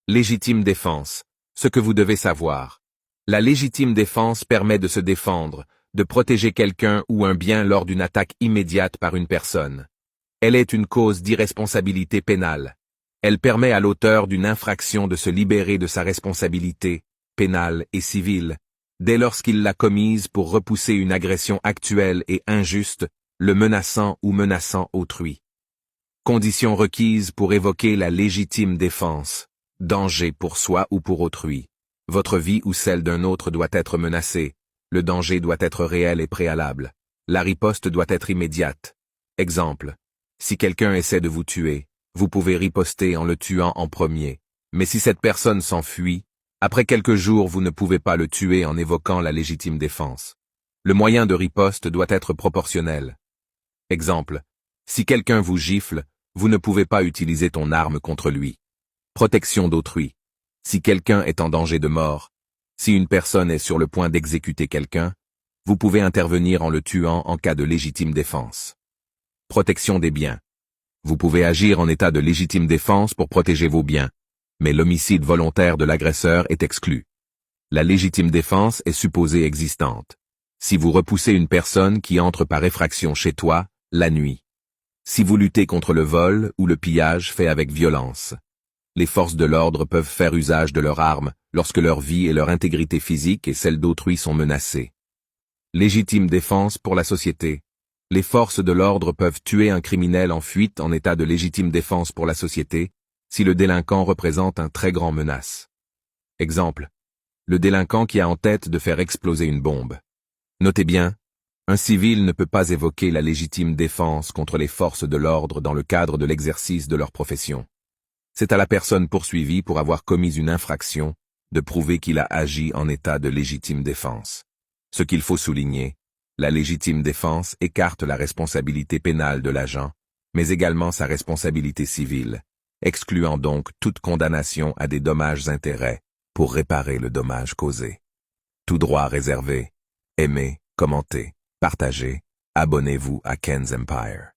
Légitime défense. Ce que vous devez savoir. La légitime défense permet de se défendre, de protéger quelqu'un ou un bien lors d'une attaque immédiate par une personne. Elle est une cause d'irresponsabilité pénale. Elle permet à l'auteur d'une infraction de se libérer de sa responsabilité, pénale et civile, dès lorsqu'il l'a commise pour repousser une agression actuelle et injuste, le menaçant ou menaçant autrui. Conditions requises pour évoquer la légitime défense. Danger pour soi ou pour autrui. Votre vie ou celle d'un autre doit être menacée. Le danger doit être réel et préalable. La riposte doit être immédiate. Exemple. Si quelqu'un essaie de vous tuer, vous pouvez riposter en le tuant en premier. Mais si cette personne s'enfuit, après quelques jours vous ne pouvez pas le tuer en évoquant la légitime défense. Le moyen de riposte doit être proportionnel. Exemple. Si quelqu'un vous gifle, vous ne pouvez pas utiliser ton arme contre lui. Protection d'autrui. Si quelqu'un est en danger de mort, si une personne est sur le point d'exécuter quelqu'un, vous pouvez intervenir en le tuant en cas de légitime défense. Protection des biens. Vous pouvez agir en état de légitime défense pour protéger vos biens, mais l'homicide volontaire de l'agresseur est exclu. La légitime défense est supposée existante. Si vous repoussez une personne qui entre par effraction chez toi, la nuit. Si vous luttez contre le vol ou le pillage fait avec violence. Les forces de l'ordre peuvent faire usage de leurs armes lorsque leur vie et leur intégrité physique et celle d'autrui sont menacées. Légitime défense pour la société. Les forces de l'ordre peuvent tuer un criminel en fuite en état de légitime défense pour la société, si le délinquant représente un très grand menace. Exemple. Le délinquant qui a en tête de faire exploser une bombe. Notez bien, un civil ne peut pas évoquer la légitime défense contre les forces de l'ordre dans le cadre de l'exercice de leur profession. C'est à la personne poursuivie pour avoir commis une infraction de prouver qu'il a agi en état de légitime défense. Ce qu'il faut souligner, la légitime défense écarte la responsabilité pénale de l'agent, mais également sa responsabilité civile, excluant donc toute condamnation à des dommages-intérêts pour réparer le dommage causé. Tout droit réservé. Aimez, commentez, partagez, abonnez-vous à Ken's Empire.